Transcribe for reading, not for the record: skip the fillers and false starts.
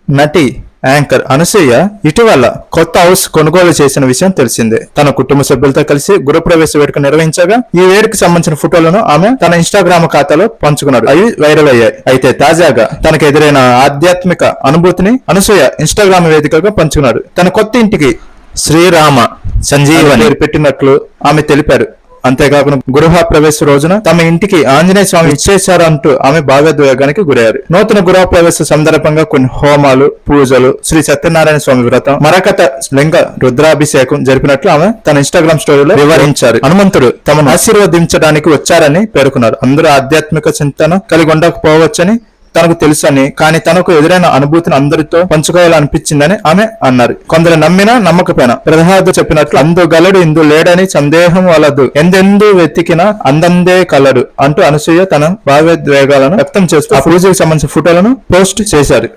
నటి యాంకర్ అనసూయ ఇటీవల కొత్త హౌస్ కొనుగోలు చేసిన విషయం తెలిసిందే. తన కుటుంబ సభ్యులతో కలిసి గృహప్రవేశ వేడుక నిర్వహించగా ఈ వేడుకకు సంబంధించిన ఫోటోలను ఆమె తన ఇన్స్టాగ్రామ్ ఖాతాలో పంచుకున్నాడు. అవి వైరల్ అయ్యాయి. అయితే తాజాగా తనకు ఎదురైన ఆధ్యాత్మిక అనుభూతిని అనసూయ ఇన్స్టాగ్రామ్ వేదికగా పంచుకున్నాడు. తన కొత్త ఇంటికి శ్రీరామ సంజీవని పెట్టినట్లు ఆమె తెలిపారు. అంతేకాకుండా గృహ ప్రవేశ రోజున తమ ఇంటికి ఆంజనేయ స్వామి ఇచ్చేశారంటూ ఆమె భావోద్వేగానికి గురయ్యారు. నూతన గృహ ప్రవేశ సందర్భంగా కొన్ని హోమాలు, పూజలు, శ్రీ సత్యనారాయణ స్వామి వ్రతం, మరకత లింగ రుద్రాభిషేకం జరిపినట్లు ఆమె తన ఇన్స్టాగ్రామ్ స్టోరీలో వివరించారు. హనుమంతుడు తమను ఆశీర్వదించడానికి వచ్చారని పేర్కొన్నారు. అందరూ ఆధ్యాత్మిక చింతన కలిగి ఉండకపోవచ్చని తనకు తెలుసని, కానీ తనకు ఎదురైన అనుభూతిని అందరితో పంచుకోవాలనిపించిందని ఆమె అన్నారు. కొందరు నమ్మినా నమ్మకపోయినా ప్రహ్లాదు చెప్పినట్లు అందు గలడు ఇందు లేడని సందేహం వలదు, ఎందెందు వెతికినా అందందే కలడు అంటూ అనసూయ తన భావోద్వేగాలను వ్యక్తం చేస్తూ ఆ పూజకు సంబంధించిన ఫోటోలను పోస్ట్ చేశారు.